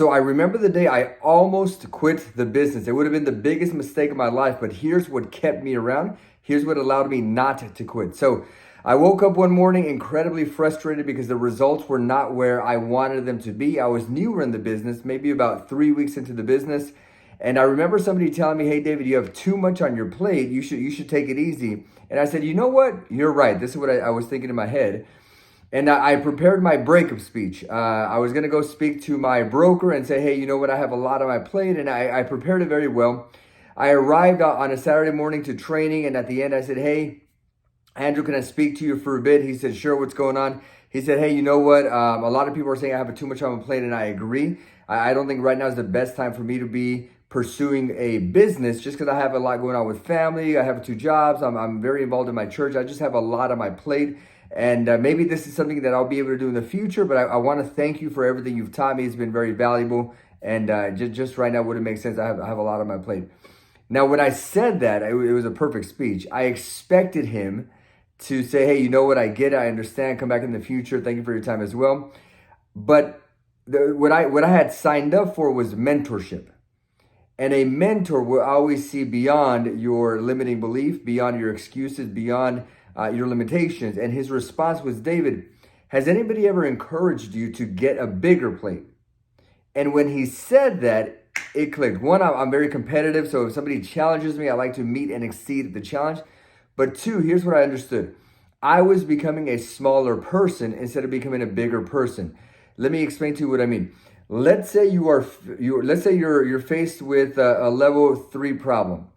So I remember the day I almost quit the business. It would have been the biggest mistake of my life, but here's what kept me around. Here's what allowed me not to quit. So I woke up one morning incredibly frustrated because the results were not where I wanted them to be. I was newer in the business, maybe about 3 weeks into the business. And I remember somebody telling me, "Hey, David, you have too much on your plate. You should take it easy." And I said, "You know what? You're right." This is what I was thinking in my head. And I prepared my breakup speech. I was going to go speak to my broker and say, "Hey, you know what? I have a lot on my plate." And I prepared it very well. I arrived on a Saturday morning to training. And at the end, I said, "Hey, Andrew, can I speak to you for a bit?" He said, "Sure, what's going on?" He said, "Hey, you know what? A lot of people are saying I have too much on my plate." And I agree. I don't think right now is the best time for me to be pursuing a business just because I have a lot going on with family. I have 2 jobs. I'm very involved in my church. I just have a lot on my plate. And maybe this is something that I'll be able to do in the future, but I want to thank you for everything you've taught me. It's been very valuable. And just right now wouldn't make sense. I have a lot on my plate. Now, when I said that, it was a perfect speech. I expected him to say, "Hey, you know what? I get it. I understand. Come back in the future. Thank you for your time as well." But what I had signed up for was mentorship. And a mentor will always see beyond your limiting belief, beyond your excuses, beyond your limitations. And his response was, "David, has anybody ever encouraged you to get a bigger plate?" And when he said that, it clicked. One, I'm very competitive. So if somebody challenges me, I like to meet and exceed the challenge. But two, here's what I understood. I was becoming a smaller person instead of becoming a bigger person. Let me explain to you what I mean. Let's say you're faced with a level 3 problem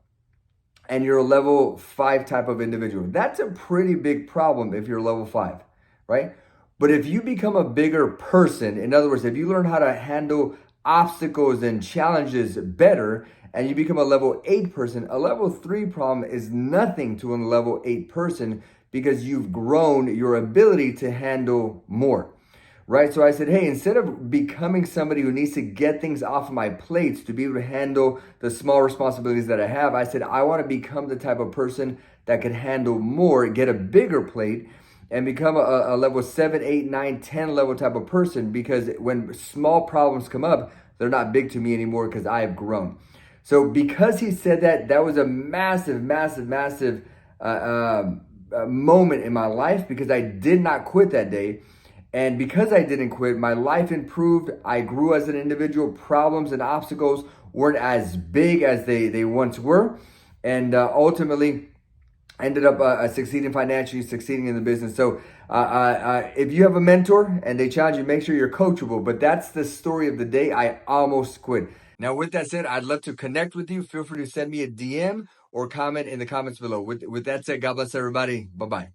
and you're a level 5 type of individual. That's a pretty big problem if you're level 5, right? But if you become a bigger person, in other words, if you learn how to handle obstacles and challenges better and you become a level 8 person, a level 3 problem is nothing to a level 8 person because you've grown your ability to handle more. Right? So I said, "Hey, instead of becoming somebody who needs to get things off of my plates to be able to handle the small responsibilities that I have, I said, I want to become the type of person that can handle more, get a bigger plate, and become a level 7, 8, 9, 10 level type of person because when small problems come up, they're not big to me anymore because I have grown." So because he said that, that was a massive, massive, massive moment in my life because I did not quit that day. And because I didn't quit, my life improved. I grew as an individual. Problems and obstacles weren't as big as they once were. And ultimately, I ended up succeeding financially, succeeding in the business. So if you have a mentor and they challenge you, make sure you're coachable. But that's the story of the day. I almost quit. Now, with that said, I'd love to connect with you. Feel free to send me a DM or comment in the comments below. With that said, God bless everybody. Bye-bye.